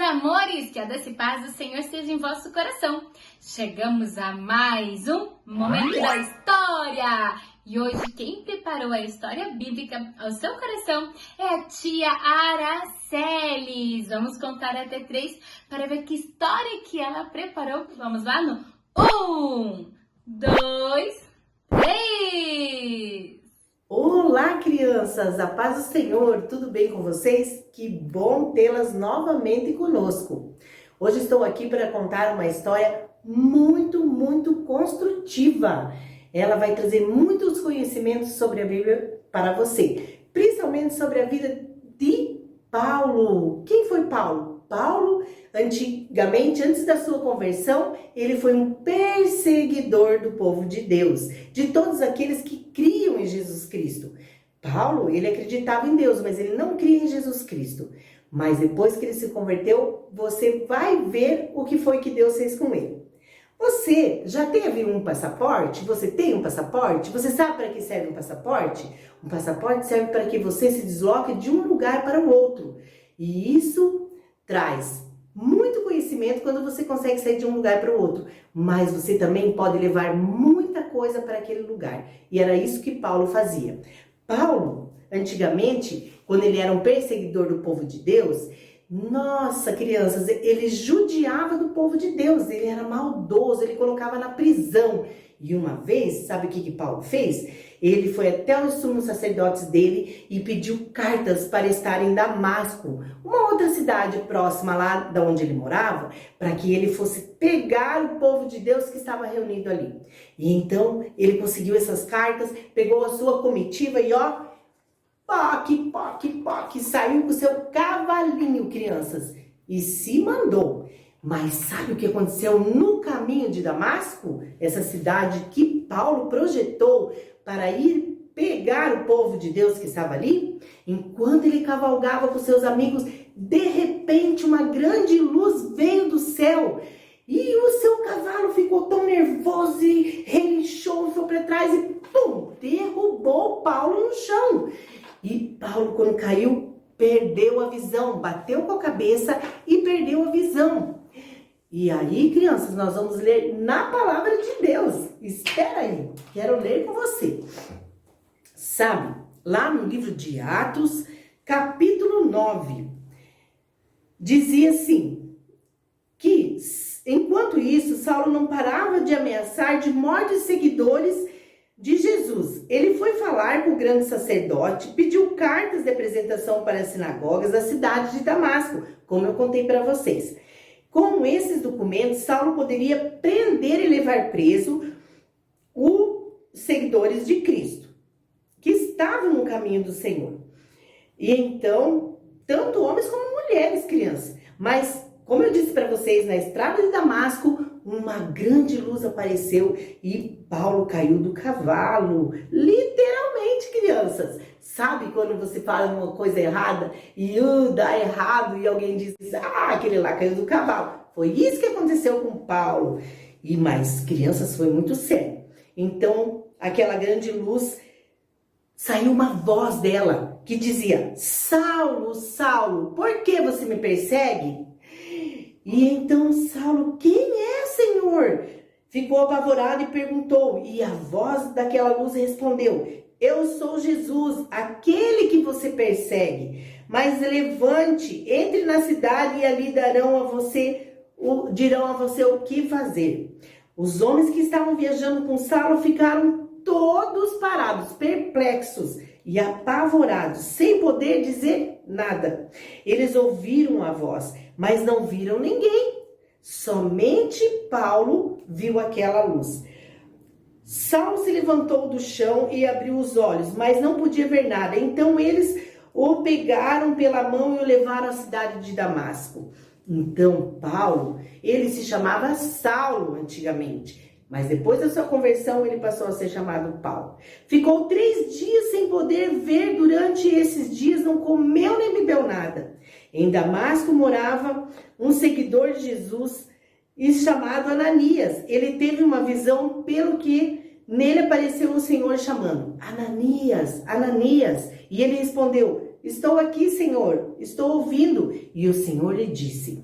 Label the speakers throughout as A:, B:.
A: amores, que a doce paz do Senhor seja em vosso coração. Chegamos a mais um Momento da História. E hoje quem preparou a história bíblica ao seu coração é a tia Araceles. Vamos contar até 3 para ver que história que ela preparou. Vamos lá no 1, 2, 3...
B: Olá, crianças! A paz do Senhor! Tudo bem com vocês? Que bom tê-las novamente conosco! Hoje estou aqui para contar uma história muito construtiva. Ela vai trazer muitos conhecimentos sobre a Bíblia para você, principalmente sobre a vida de Paulo. Quem foi Paulo? Paulo, antigamente, antes da sua conversão, ele foi um perseguidor do povo de Deus, de todos aqueles que criam em Jesus Cristo. Paulo, ele acreditava em Deus, mas ele não cria em Jesus Cristo. Mas depois que ele se converteu, você vai ver o que foi que Deus fez com ele. Você já teve um passaporte? Você tem um passaporte? Você sabe para que serve um passaporte? Um passaporte serve para que você se desloque de um lugar para o outro. E isso traz muito conhecimento quando você consegue sair de um lugar para o outro, mas você também pode levar muita coisa para aquele lugar. E era isso que Paulo fazia. Paulo, antigamente, quando ele era um perseguidor do povo de Deus, nossa, crianças, ele judiava do povo de Deus, ele era maldoso, ele colocava na prisão. E uma vez, sabe o que Paulo fez? Ele foi até os sumos sacerdotes dele e pediu cartas para estar em Damasco, uma outra cidade próxima lá de onde ele morava, para que ele fosse pegar o povo de Deus que estava reunido ali. E então ele conseguiu essas cartas, pegou a sua comitiva e poque, saiu com o seu cavalinho, crianças, e se mandou. Mas sabe o que aconteceu no caminho de Damasco? Essa cidade que Paulo projetou para ir pegar o povo de Deus que estava ali? Enquanto ele cavalgava com seus amigos, de repente uma grande luz veio do céu. E o seu cavalo ficou tão nervoso e relinchou, foi para trás e pum, derrubou Paulo no chão. E Paulo, quando caiu, perdeu a visão, bateu com a cabeça e perdeu a visão. E aí, crianças, nós vamos ler na palavra de Deus. Espera aí, quero ler com você. Sabe, lá no livro de Atos, capítulo 9, dizia assim, que enquanto isso, Saulo não parava de ameaçar de morte os seguidores de Jesus. Ele foi falar com o grande sacerdote, pediu cartas de apresentação para as sinagogas da cidade de Damasco, como eu contei para vocês. Com esses documentos, Saulo poderia prender e levar preso os seguidores de Cristo, que estavam no caminho do Senhor. E então, tanto homens como mulheres, crianças. Mas, como eu disse para vocês, na estrada de Damasco, uma grande luz apareceu e Paulo caiu do cavalo. Literalmente, crianças. Sabe quando você fala uma coisa errada e dá errado e alguém diz, aquele lá caiu do cavalo. Foi isso que aconteceu com Paulo. E mais, crianças, foi muito sério. Então, aquela grande luz, saiu uma voz dela que dizia, Saulo, Saulo, por que você me persegue? E então Saulo, quem é, Senhor? Ficou apavorado e perguntou. E a voz daquela luz respondeu, eu sou Jesus, aquele que você persegue. Mas levante, entre na cidade e ali dirão a você o que fazer. Os homens que estavam viajando com Saulo ficaram todos parados, perplexos e apavorados, sem poder dizer nada. Eles ouviram a voz, mas não viram ninguém. Somente Paulo viu aquela luz. Saulo se levantou do chão e abriu os olhos, mas não podia ver nada. Então eles o pegaram pela mão e o levaram à cidade de Damasco. Então Paulo, ele se chamava Saulo antigamente, mas depois da sua conversão ele passou a ser chamado Paulo. Ficou 3 dias sem poder ver, durante esses dias não comeu nem bebeu nada. Em Damasco morava um seguidor de Jesus chamado Ananias. Ele teve uma visão pelo que nele apareceu o Senhor chamando, Ananias, Ananias. E ele respondeu, Estou aqui, Senhor, estou ouvindo. E o Senhor lhe disse: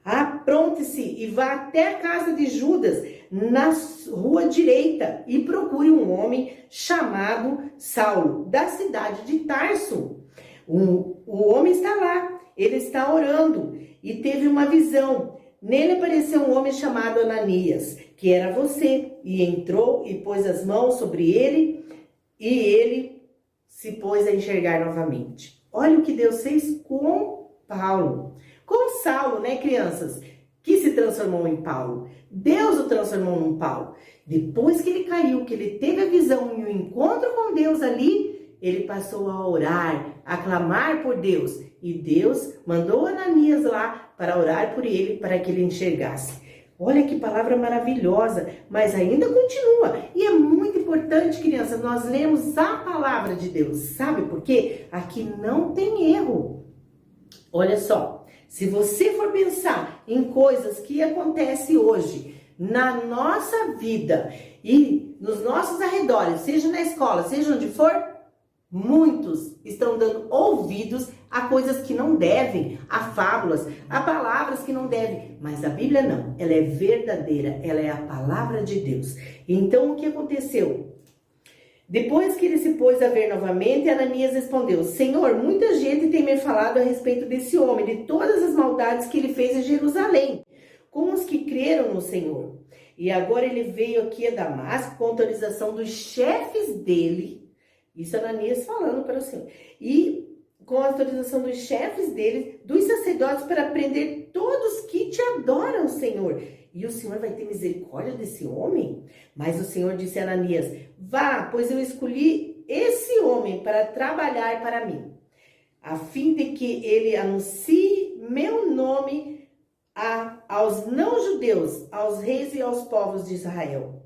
B: apronte-se e vá até a casa de Judas, na rua direita, e procure um homem chamado Saulo, da cidade de Tarso. O homem está lá, ele está orando e teve uma visão. Nele apareceu um homem chamado Ananias, que era você, e entrou e pôs as mãos sobre ele, e ele se pôs a enxergar novamente. Olha o que Deus fez com Paulo. Com Saulo, né, crianças? Que se transformou em Paulo. Deus o transformou num Paulo. Depois que ele caiu, que ele teve a visão e o encontro com Deus ali, ele passou a orar, a clamar por Deus. E Deus mandou Ananias lá para orar por ele, para que ele enxergasse. Olha que palavra maravilhosa, mas ainda continua. E é muito importante, crianças, nós lemos a palavra de Deus. Sabe por quê? Aqui não tem erro. Olha só, se você for pensar em coisas que acontecem hoje, na nossa vida e nos nossos arredores, seja na escola, seja onde for, muitos estão dando ouvidos a coisas que não devem, a fábulas, a palavras que não devem. Mas a Bíblia não, ela é verdadeira, ela é a palavra de Deus. Então o que aconteceu? Depois que ele se pôs a ver novamente, Ananias respondeu: Senhor, muita gente tem me falado a respeito desse homem, de todas as maldades que ele fez em Jerusalém, com os que creram no Senhor. E agora ele veio aqui a Damasco com autorização dos chefes dele. Isso Ananias falando para o Senhor. E com a autorização dos chefes dele, dos sacerdotes, para prender todos que te adoram, Senhor. E o Senhor vai ter misericórdia desse homem? Mas o Senhor disse a Ananias: vá, pois eu escolhi esse homem para trabalhar para mim, a fim de que ele anuncie meu nome aos não-judeus, aos reis e aos povos de Israel.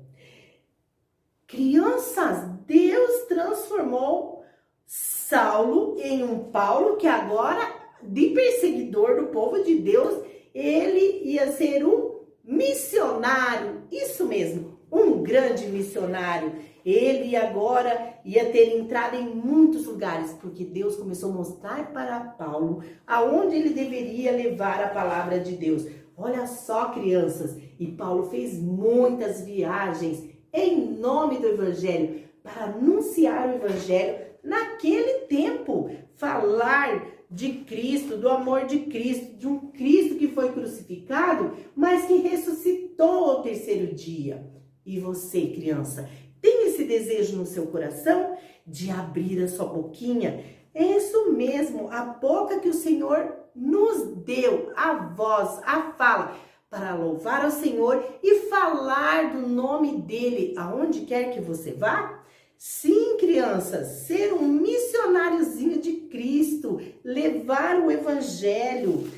B: Crianças, Deus transformou Saulo em um Paulo que agora, de perseguidor do povo de Deus, ele ia ser um missionário, isso mesmo, um grande missionário. Ele agora ia ter entrado em muitos lugares, porque Deus começou a mostrar para Paulo aonde ele deveria levar a palavra de Deus. Olha só, crianças, e Paulo fez muitas viagens em nome do Evangelho, para anunciar o Evangelho naquele tempo, falar de Cristo, do amor de Cristo, de um Cristo que foi crucificado, mas que ressuscitou ao terceiro dia. E você, criança, tem esse desejo no seu coração de abrir a sua boquinha? É isso mesmo, a boca que o Senhor nos deu, a voz, a fala, para louvar ao Senhor e falar do nome dele aonde quer que você vá? Sim, crianças, ser um missionáriozinho de Cristo, levar o Evangelho,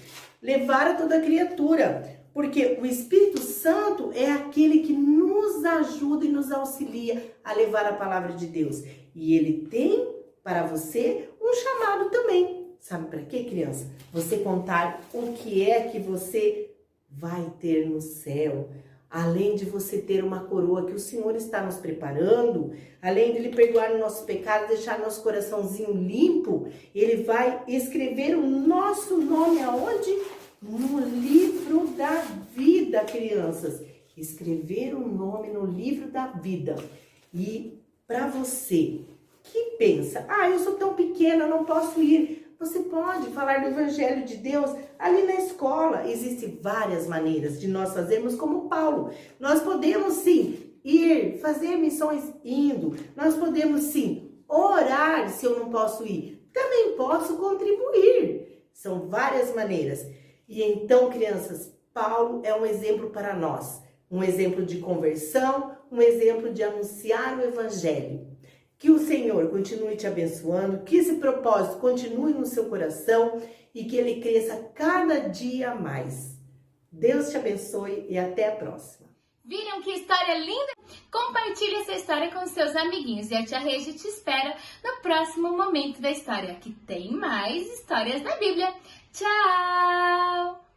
B: levar a toda criatura, porque o Espírito Santo é aquele que nos ajuda e nos auxilia a levar a palavra de Deus. E ele tem para você um chamado também. Sabe para quê, criança? Você contar o que é que você vai ter no céu. Além de você ter uma coroa que o Senhor está nos preparando, além de Ele perdoar o nosso pecado, deixar nosso coraçãozinho limpo, Ele vai escrever o nosso nome aonde? No livro da vida, crianças. Escrever o nome no livro da vida. E para você que pensa: eu sou tão pequena, não posso ir. Você pode falar do Evangelho de Deus ali na escola. Existem várias maneiras de nós fazermos como Paulo. Nós podemos sim ir, fazer missões indo. Nós podemos sim orar se eu não posso ir. Também posso contribuir. São várias maneiras. E então, crianças, Paulo é um exemplo para nós. Um exemplo de conversão, um exemplo de anunciar o Evangelho. Que o Senhor continue te abençoando, que esse propósito continue no seu coração e que ele cresça cada dia mais. Deus te abençoe e até a próxima.
A: Viram que história linda? Compartilhe essa história com seus amiguinhos e a tia Regi te espera no próximo momento da história, que tem mais histórias da Bíblia. Tchau!